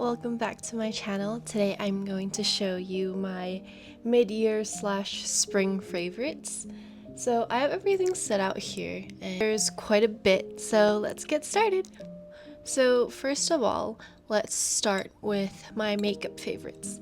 welcome back to my channel. Today I'm going to show you my mid-year slash spring favorites. So I have everything set out here and there's quite a bit, so let's get started. So first of all, let's start with my makeup favorites.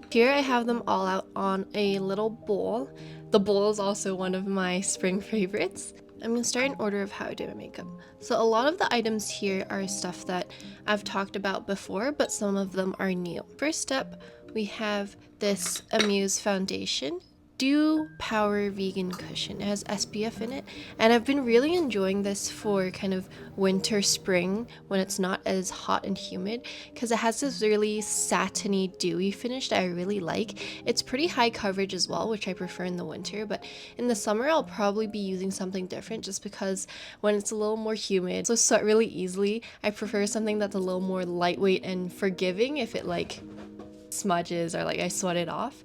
Here I have them all out on a little bowl. The bowl is also one of my spring favorites. I'm going to start in order of how I do my makeup. So a lot of the items here are stuff that I've talked about before, but some of them are new. First up, we have this Amuse foundation. Dew Power Vegan Cushion. It has SPF in it, and I've been really enjoying this for kind of winter, spring, when it's not as hot and humid, because it has this really satiny, dewy finish that I really like. It's pretty high coverage as well, which I prefer in the winter, but in the summer I'll probably be using something different just because when it's a little more humid, so sweat really easily, I prefer something that's a little more lightweight and forgiving if it like smudges or like I sweat it off.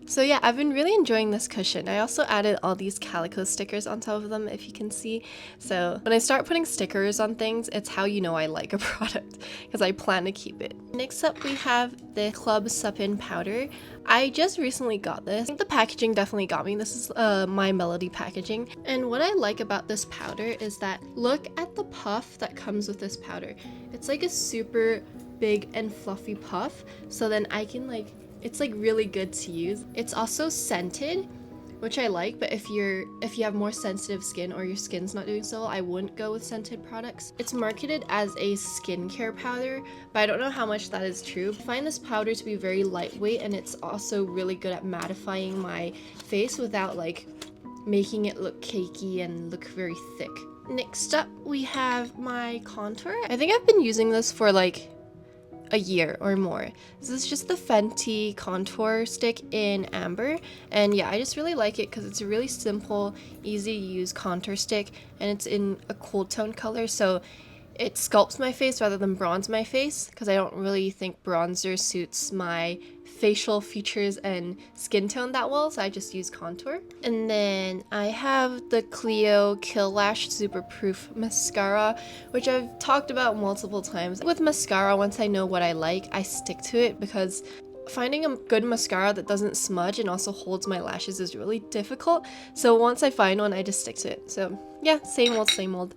So yeah, I've been really enjoying this cushion. I also added all these calico stickers on top of them, if you can see. So when I start putting stickers on things, it's how you know I like a product, because I plan to keep it. Next up, we have the Club Suppin powder. I just recently got this. I think the packaging definitely got me. This is My Melody packaging. And what I like about this powder is that look at the puff that comes with this powder. It's like a super big and fluffy puff. So then I can it's like really good to use. It's also scented, which I like, but if you have more sensitive skin or your skin's not doing so well, I wouldn't go with scented products. It's marketed as a skincare powder, but I don't know how much that is true. I find this powder to be very lightweight, and it's also really good at mattifying my face without like making it look cakey and look very thick. Next up, we have my contour. I think I've been using this for like a year or more. This is just the Fenty contour stick in amber, and yeah, I just really like it because it's a really simple, easy to use contour stick, and it's in a cool tone color, so it sculpts my face rather than bronze my face, because I don't really think bronzer suits my facial features and skin tone that well, so I just use contour. And then I have the Clio Kill Lash Super Proof Mascara, which I've talked about multiple times. With mascara, once I know what I like, I stick to it, because finding a good mascara that doesn't smudge and also holds my lashes is really difficult. So once I find one, I just stick to it. So yeah, same old, same old.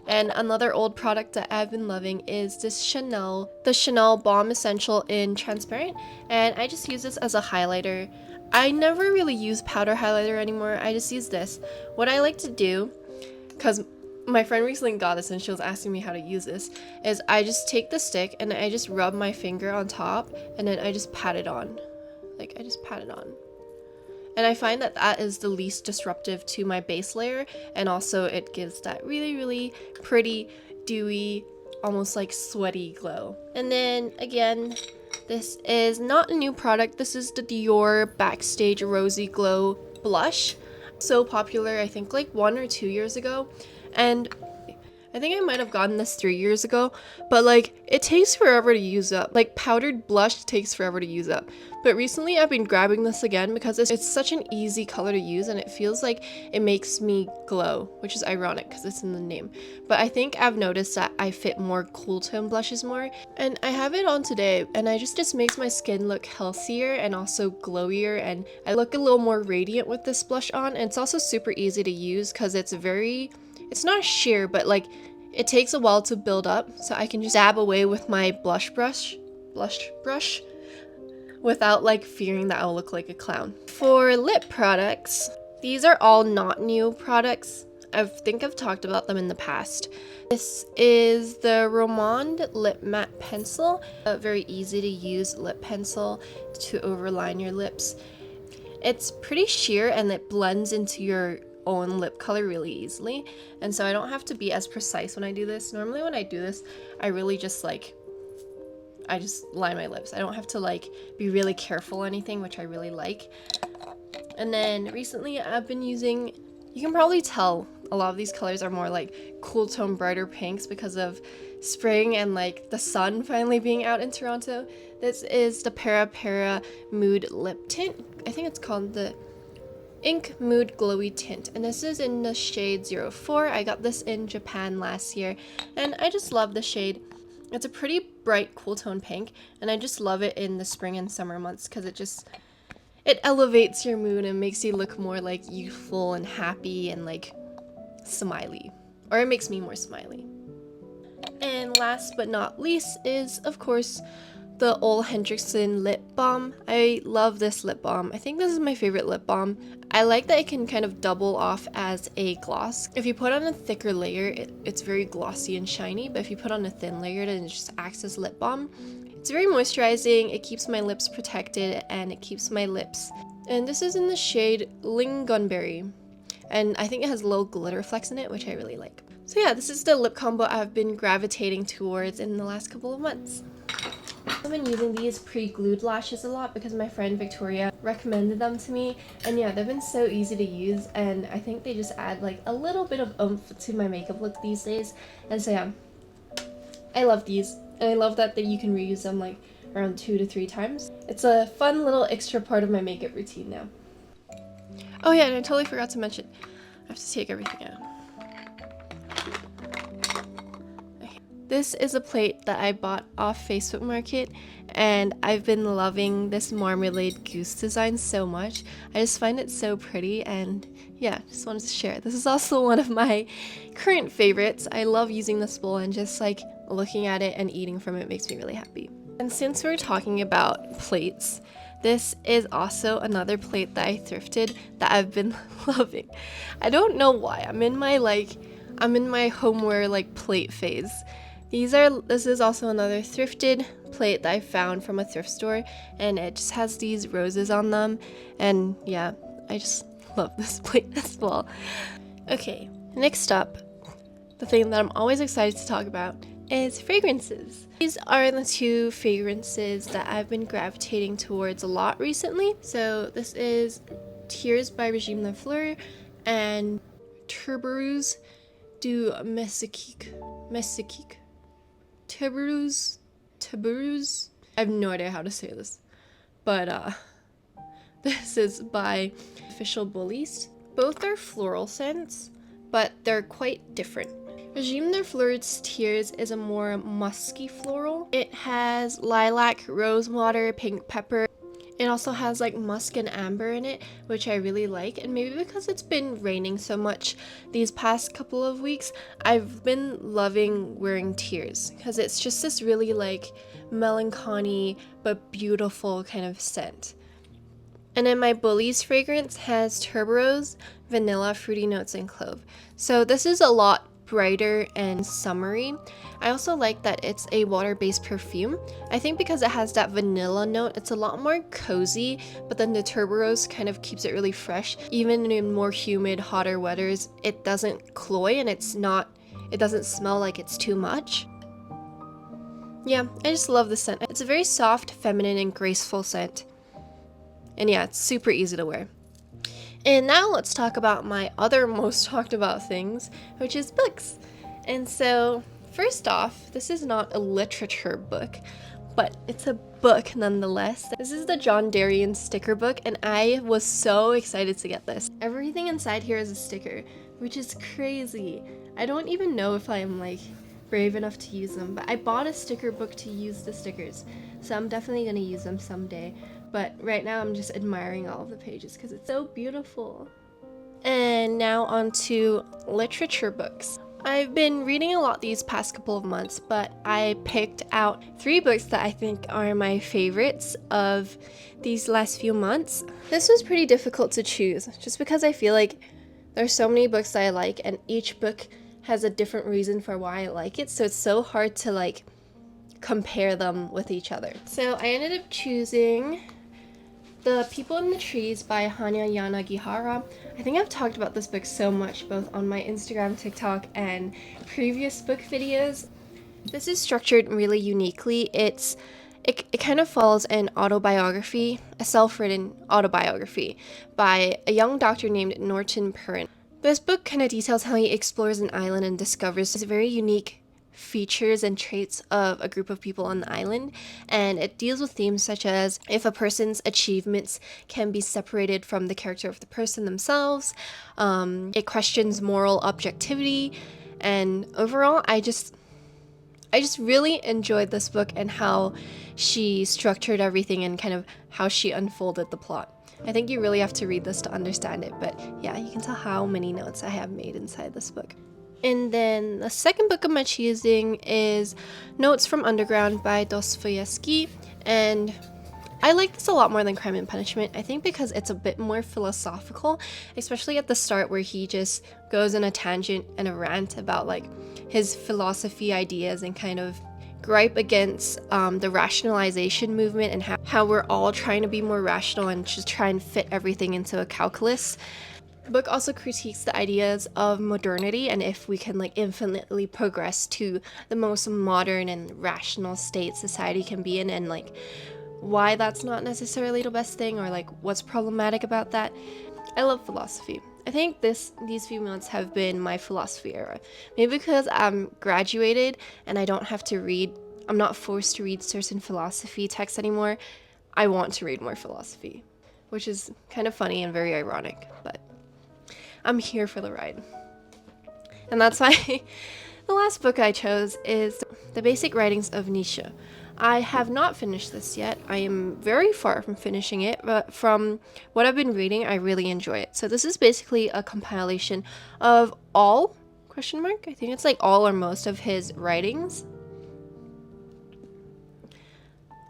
And another old product that I've been loving is this the Chanel Balm Essential in Transparent. And I just use this as a highlighter. I never really use powder highlighter anymore. I just use this. What I like to do, because my friend recently got this and she was asking me how to use this, is I just take the stick and I just rub my finger on top and then I just pat it on. Like, I just pat it on. And I find that that is the least disruptive to my base layer, and also it gives that really, really pretty, dewy, almost like sweaty glow. And then again, this is not a new product. This is the Dior Backstage Rosy Glow Blush. So popular, I think like 1 or 2 years ago. And I think I might have gotten this 3 years ago, but like it takes forever to use up. Like powdered blush takes forever to use up. But recently I've been grabbing this again because it's such an easy color to use, and it feels like it makes me glow, which is ironic because it's in the name. But I think I've noticed that I fit more cool tone blushes more, and I have it on today, and I just makes my skin look healthier and also glowier, and I look a little more radiant with this blush on. And it's also super easy to use because it's not sheer, but like it takes a while to build up, so I can just dab away with my blush brush without like fearing that I'll look like a clown. For lip products, these are all not new products. I think I've talked about them in the past. This is the Romand Lip Matte Pencil, a very easy to use lip pencil to overline your lips. It's pretty sheer and it blends into your own lip color really easily, and so I don't have to be as precise when I do this. Normally when I do this, I really just I just line my lips. I don't have to like be really careful or anything, which I really like. And then recently I've been using, you can probably tell a lot of these colors are more like cool tone brighter pinks because of spring and like the sun finally being out in Toronto. This is the Para Mood Lip Tint. I think it's called the Ink Mood Glowy Tint, and this is in the shade 04. I got this in Japan last year, and I just love the shade. It's a pretty bright cool tone pink, and I just love it in the spring and summer months because it elevates your mood and makes you look more like youthful and happy and like smiley, or it makes me more smiley. And last but not least is, of course, the Ole Henriksen lip balm. I love this lip balm. I think this is my favorite lip balm. I like that it can kind of double off as a gloss. If you put on a thicker layer, it's very glossy and shiny, but if you put on a thin layer, then it just acts as lip balm. It's very moisturizing, it keeps my lips protected, and it keeps my lips. And this is in the shade Lingonberry, and I think it has low glitter flecks in it, which I really like. So yeah, this is the lip combo I've been gravitating towards in the last couple of months. I've been using these pre-glued lashes a lot because my friend Victoria recommended them to me, and yeah, they've been so easy to use, and I think they just add like a little bit of oomph to my makeup look these days. And so yeah, I love these, and I love that you can reuse them like around 2 to 3 times. It's a fun little extra part of my makeup routine now. Oh yeah, and I totally forgot to mention, I have to take everything out. This is a plate that I bought off Facebook Market, and I've been loving this marmalade goose design so much. I just find it so pretty, and yeah, just wanted to share it. This is also one of my current favorites. I love using this bowl, and just like looking at it and eating from it makes me really happy. And since we're talking about plates, this is also another plate that I thrifted that I've been loving. I don't know why. I'm in my homeware like plate phase. This is also another thrifted plate that I found from a thrift store, and it just has these roses on them, and yeah, I just love this plate as well. Okay, next up, the thing that I'm always excited to talk about is fragrances. These are the 2 fragrances that I've been gravitating towards a lot recently. So this is Tears by Regime de Fleur and Tuberose du Mesquite. Tuberose. I have no idea how to say this, but this is by Official Bullies. Both are floral scents, but they're quite different. Regime de Fleur's Tears is a more musky floral. It has lilac, rosewater, pink pepper. It also has like musk and amber in it, which I really like, and maybe because it's been raining so much these past couple of weeks, I've been loving wearing Tears because it's just this really like melancholy but beautiful kind of scent. And then my Bullies fragrance has tuberose, vanilla, fruity notes, and clove. So this is a lot brighter and summery. I also like that it's a water-based perfume. I think because it has that vanilla note, it's a lot more cozy, but then the tuberose kind of keeps it really fresh. Even in more humid, hotter weathers, it doesn't cloy, and it doesn't smell like it's too much. Yeah, I just love the scent. It's a very soft, feminine, and graceful scent. And yeah, it's super easy to wear. And now let's talk about my other most talked about things, which is books. And so, first off, this is not a literature book, but it's a book nonetheless. This is the John Darien sticker book, and I was so excited to get this. Everything inside here is a sticker, which is crazy. I don't even know if I'm like brave enough to use them, but I bought a sticker book to use the stickers, so I'm definitely gonna use them someday. But right now I'm just admiring all of the pages because it's so beautiful. And now on to literature books. I've been reading a lot these past couple of months, but I picked out 3 books that I think are my favorites of these last few months. This was pretty difficult to choose just because I feel like there's so many books that I like, and each book has a different reason for why I like it, so it's so hard to like compare them with each other. So I ended up choosing The People in the Trees by Hanya Yanagihara. I think I've talked about this book so much, both on my Instagram, TikTok, and previous book videos. This is structured really uniquely. It kind of follows an autobiography, a self-written autobiography, by a young doctor named Norton Perrin. This book kind of details how he explores an island and discovers this very unique features and traits of a group of people on the island, and it deals with themes such as if a person's achievements can be separated from the character of the person themselves. It questions moral objectivity, and overall I I just really enjoyed this book and how she structured everything and kind of how she unfolded the plot. I think you really have to read this to understand it, but yeah, you can tell how many notes I have made inside this book. And then the second book of my choosing is Notes from Underground by Dostoevsky, and I like this a lot more than Crime and Punishment, I think because it's a bit more philosophical, especially at the start where he just goes in a tangent and a rant about like his philosophy ideas and kind of gripe against the rationalization movement and how we're all trying to be more rational and just try and fit everything into a calculus. The book also critiques the ideas of modernity and if we can like infinitely progress to the most modern and rational state society can be in, and like why that's not necessarily the best thing or like what's problematic about that. I love philosophy. I think these few months have been my philosophy era. Maybe because I'm graduated and I don't have to read, I'm not forced to read certain philosophy texts anymore. I want to read more philosophy, which is kind of funny and very ironic, but I'm here for the ride. And that's why the last book I chose is The Basic Writings of Nietzsche. I have not finished this yet. I am very far from finishing it, but from what I've been reading, I really enjoy it. So this is basically a compilation of all, question mark? I think it's like all or most of his writings.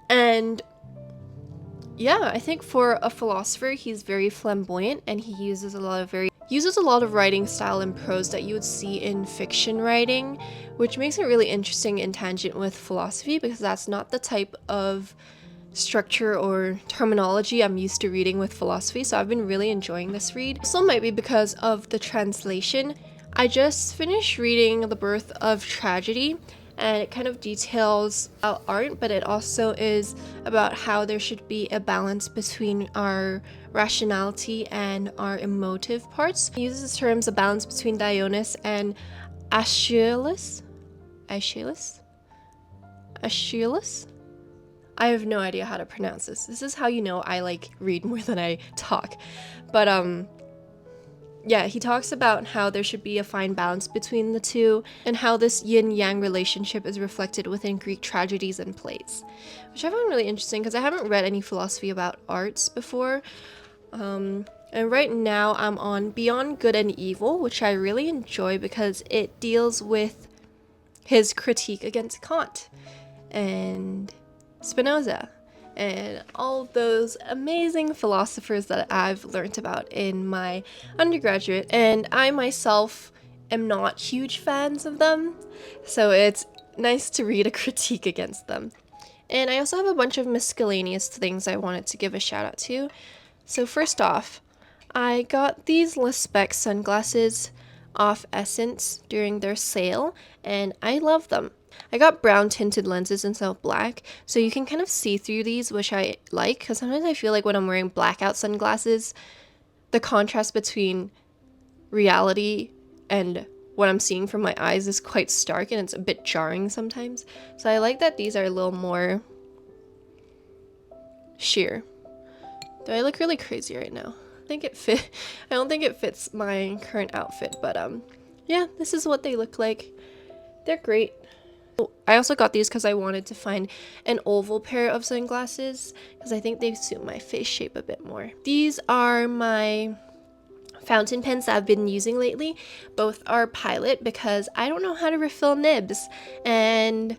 And yeah, I think for a philosopher, he's very flamboyant and he uses a lot of writing style and prose that you would see in fiction writing, which makes it really interesting in tangent with philosophy because that's not the type of structure or terminology I'm used to reading with philosophy. So I've been really enjoying this read. Also might be because of the translation. I just finished reading The Birth of Tragedy, and it kind of details about art, but it also is about how there should be a balance between our rationality and our emotive parts. It uses terms a balance between Dionys and Aeschylus. Aeschylus? Aeschylus? I have no idea how to pronounce this. This is how you know I like read more than I talk. But yeah, he talks about how there should be a fine balance between the two and how this yin-yang relationship is reflected within Greek tragedies and plays, which I found really interesting because I haven't read any philosophy about arts before. And right now I'm on Beyond Good and Evil, which I really enjoy because it deals with his critique against Kant and Spinoza and all those amazing philosophers that I've learned about in my undergraduate, and I myself am not huge fans of them, so it's nice to read a critique against them. And I also have a bunch of miscellaneous things I wanted to give a shout out to. So first off, I got these Le Spec sunglasses off Essence during their sale, and I love them. I got brown tinted lenses instead of black, so you can kind of see through these, which I like, because sometimes I feel like when I'm wearing blackout sunglasses, the contrast between reality and what I'm seeing from my eyes is quite stark, and it's a bit jarring sometimes. So I like that these are a little more sheer. Do I look really crazy right now? I don't think it fits my current outfit, but yeah, this is what they look like. They're great. I also got these because I wanted to find an oval pair of sunglasses because I think they suit my face shape a bit more. These are my fountain pens that I've been using lately. Both are Pilot because I don't know how to refill nibs, and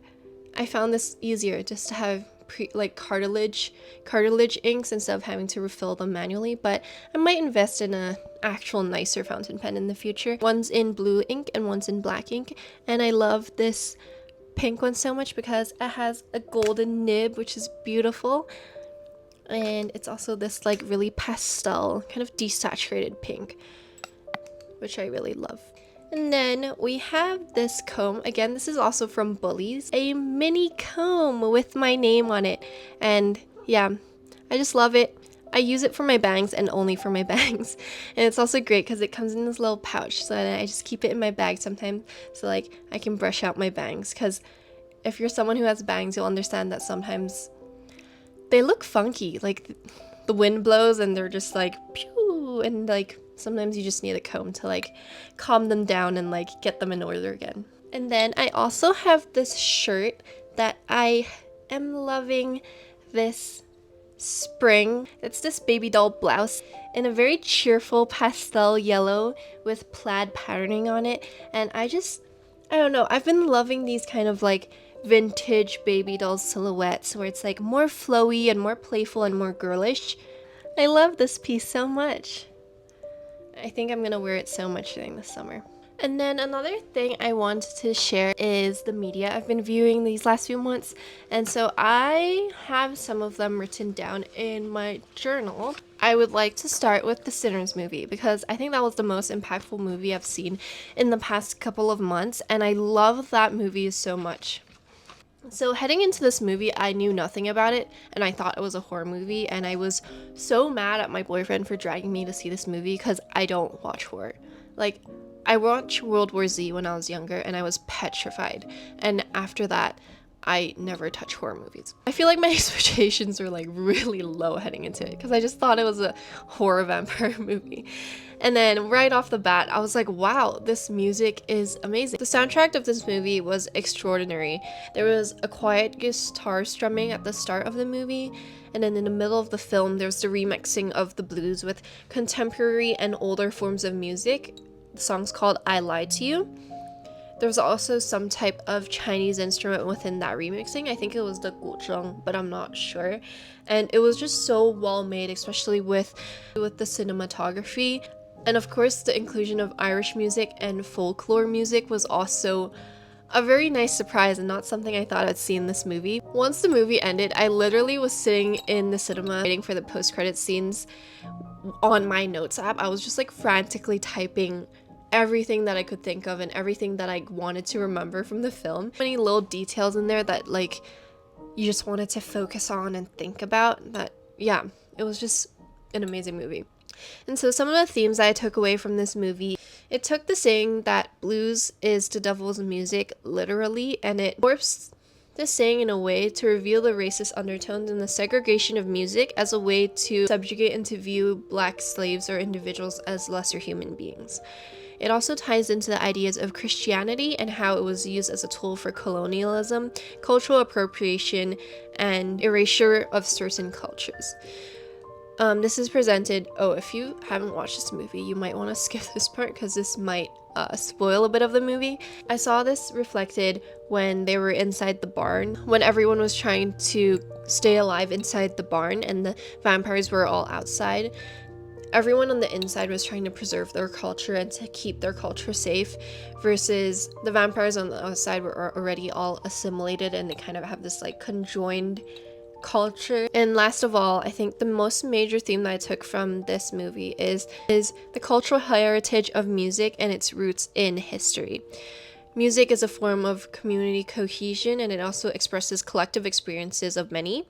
I found this easier just to have cartilage inks instead of having to refill them manually. But I might invest in a actual nicer fountain pen in the future. One's in blue ink and one's in black ink, and I love this pink one so much because it has a golden nib, which is beautiful, and it's also this like really pastel kind of desaturated pink, which I really love. And then we have this comb. Again, this is also from Bullies, a mini comb with my name on it, and yeah, I just love it. I use it for my bangs and only for my bangs. And it's also great because it comes in this little pouch, so I just keep it in my bag sometimes so like I can brush out my bangs, because if you're someone who has bangs, you'll understand that sometimes they look funky. Like the wind blows and they're just like pew, and like sometimes you just need a comb to like calm them down and like get them in order again. And then I also have this shirt that I am loving this spring. It's this baby doll blouse in a very cheerful pastel yellow with plaid patterning on it. And I don't know, I've been loving these kind of like vintage baby doll silhouettes where it's like more flowy and more playful and more girlish. I love this piece so much. I think I'm gonna wear it so much during the summer. And then another thing I wanted to share is the media I've been viewing these last few months. And so I have some of them written down in my journal. I would like to start with the Sinners movie because I think that was the most impactful movie I've seen in the past couple of months. And I love that movie so much. So heading into this movie, I knew nothing about it, and I thought it was a horror movie, and I was so mad at my boyfriend for dragging me to see this movie because I don't watch horror. Like, I watched World War Z when I was younger, and I was petrified, and after that, I never touch horror movies. I feel like my expectations were like really low heading into it because I just thought it was a horror vampire movie. And then right off the bat, I was like, wow, this music is amazing. The soundtrack of this movie was extraordinary. There was a quiet guitar strumming at the start of the movie, and then in the middle of the film, there's the remixing of the blues with contemporary and older forms of music. The song's called I Lied to You. There's also some type of Chinese instrument within that remixing. I think it was the guzheng, but I'm not sure. And it was just so well made, especially with the cinematography. And of course, the inclusion of Irish music and folklore music was also a very nice surprise and not something I thought I'd see in this movie. Once the movie ended, I literally was sitting in the cinema waiting for the post-credit scenes on my notes app. I was just like frantically typing everything that I could think of and everything that I wanted to remember from the film. Many little details in there that like you just wanted to focus on and think about. That, yeah, it was just an amazing movie. And so some of the themes I took away from this movie, it took the saying that blues is the devil's music literally, and it warps the saying in a way to reveal the racist undertones and the segregation of music as a way to subjugate and to view black slaves or individuals as lesser human beings. It also ties into the ideas of Christianity and how it was used as a tool for colonialism, cultural appropriation, and erasure of certain cultures. This is presented, if you haven't watched this movie, you might want to skip this part because this might spoil a bit of the movie. I saw this reflected when they were inside the barn, when everyone was trying to stay alive inside the barn and the vampires were all outside. Everyone on the inside was trying to preserve their culture and to keep their culture safe, versus the vampires on the outside were already all assimilated and they kind of have this like conjoined culture. And last of all, I think the most major theme that I took from this movie is the cultural heritage of music and its roots in history. Music is a form of community cohesion, and it also expresses collective experiences of many.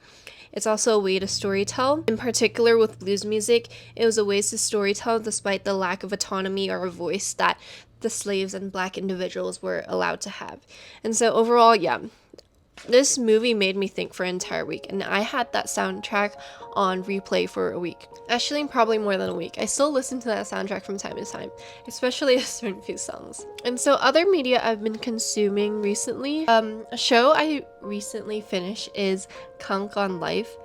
It's also a way to storytell. In particular with blues music, it was a way to storytell despite the lack of autonomy or a voice that the slaves and black individuals were allowed to have. And so overall, yeah, this movie made me think for an entire week, and I had that soundtrack on replay for a week. Actually, probably more than a week. I still listen to that soundtrack from time to time, especially a certain few songs. And so other media I've been consuming recently, a show I recently finished is Kank on Life.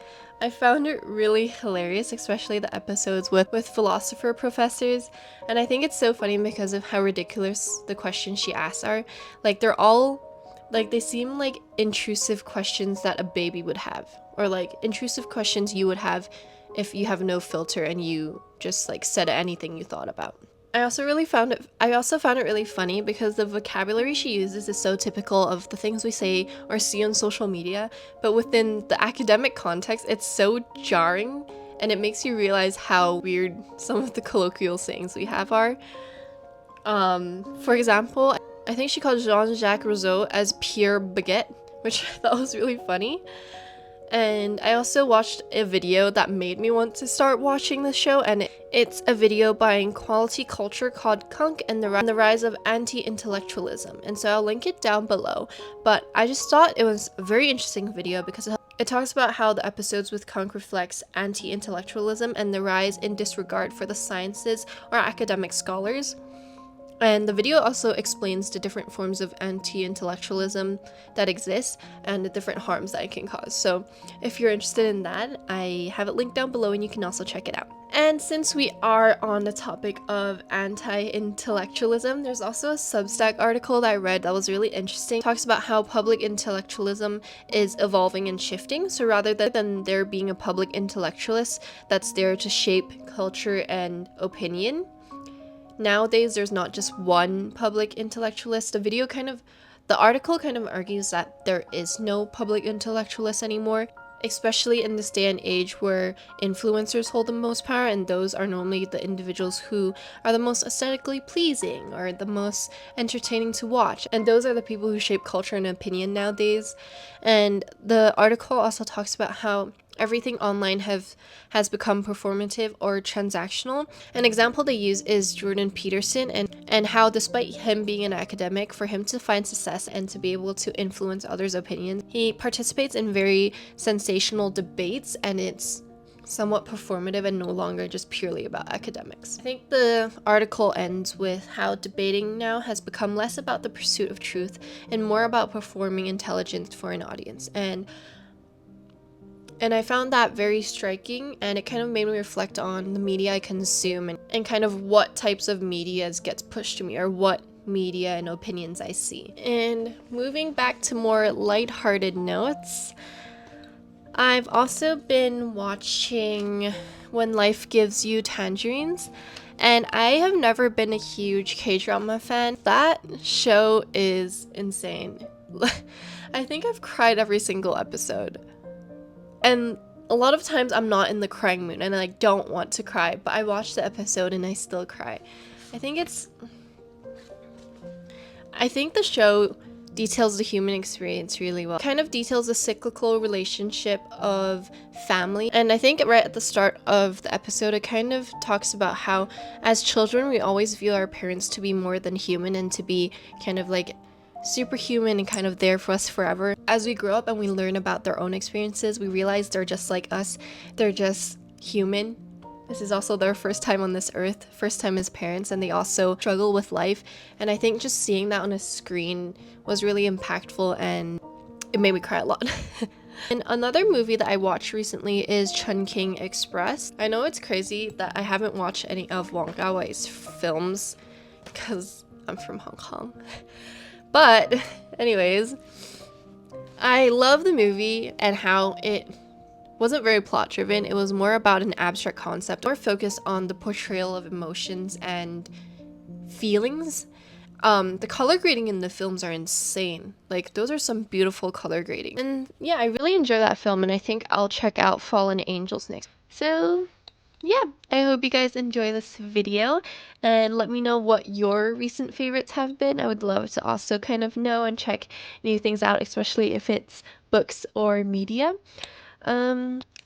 I found it really hilarious, especially the episodes with philosopher professors, and I think it's so funny because of how ridiculous the questions she asks are. Like, they're all like, they seem like intrusive questions that a baby would have, or like intrusive questions you would have if you have no filter and you just like said anything you thought about. I also found it really funny because the vocabulary she uses is so typical of the things we say or see on social media, but within the academic context, it's so jarring and it makes you realize how weird some of the colloquial sayings we have are. For example, I think she called Jean-Jacques Rousseau as Pierre Baguette, which I thought was really funny. And I also watched a video that made me want to start watching the show, and it's a video by Quality Culture called Kunk and the Rise of Anti-Intellectualism. And so I'll link it down below. But I just thought it was a very interesting video because it talks about how the episodes with Kunk reflects anti-intellectualism and the rise in disregard for the sciences or academic scholars. And the video also explains the different forms of anti-intellectualism that exist and the different harms that it can cause. So if you're interested in that, I have it linked down below and you can also check it out. And since we are on the topic of anti-intellectualism, there's also a Substack article that I read that was really interesting. It talks about how public intellectualism is evolving and shifting. So rather than there being a public intellectualist that's there to shape culture and opinion, nowadays there's not just one public intellectualist. The article kind of argues that there is no public intellectualist anymore, especially in this day and age where influencers hold the most power, and those are normally the individuals who are the most aesthetically pleasing or the most entertaining to watch, and those are the people who shape culture and opinion nowadays. And the article also talks about how everything online has become performative or transactional. An example they use is Jordan Peterson, and how despite him being an academic, for him to find success and to be able to influence others' opinions, he participates in very sensational debates, and it's somewhat performative and no longer just purely about academics. I think the article ends with how debating now has become less about the pursuit of truth and more about performing intelligence for an audience. And I found that very striking, and it kind of made me reflect on the media I consume and kind of what types of media gets pushed to me, or what media and opinions I see. And moving back to more lighthearted notes, I've also been watching When Life Gives You Tangerines, and I have never been a huge K-drama fan. That show is insane. I think I've cried every single episode. And a lot of times I'm not in the crying mood and I don't want to cry, but I watch the episode and I still cry. I think the show details the human experience really well. It kind of details the cyclical relationship of family. And I think right at the start of the episode, it kind of talks about how as children, we always view our parents to be more than human and to be kind of like superhuman and kind of there for us forever. As we grow up and we learn about their own experiences, we realize they're just like us. They're just human. This is also their first time on this earth, first time as parents, and they also struggle with life. And I think just seeing that on a screen was really impactful, and it made me cry a lot. And another movie that I watched recently is Chungking Express. I know it's crazy that I haven't watched any of Wong Kar-wai's films because I'm from Hong Kong. But anyways, I love the movie and how it wasn't very plot driven. It was more about an abstract concept, more focused on the portrayal of emotions and feelings. The color grading in the films are insane. Like, those are some beautiful color grading. And yeah, I really enjoy that film, and I think I'll check out Fallen Angels next. So yeah, I hope you guys enjoy this video, and let me know what your recent favorites have been. I would love to also kind of know and check new things out, especially if it's books or media.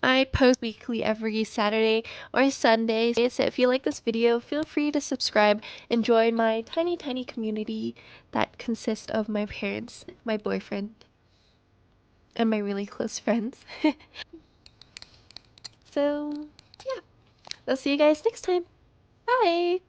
I post weekly every Saturday or Sunday, so if you like this video, feel free to subscribe and join my tiny community that consists of my parents, my boyfriend, and my really close friends. So yeah, I'll see you guys next time. Bye!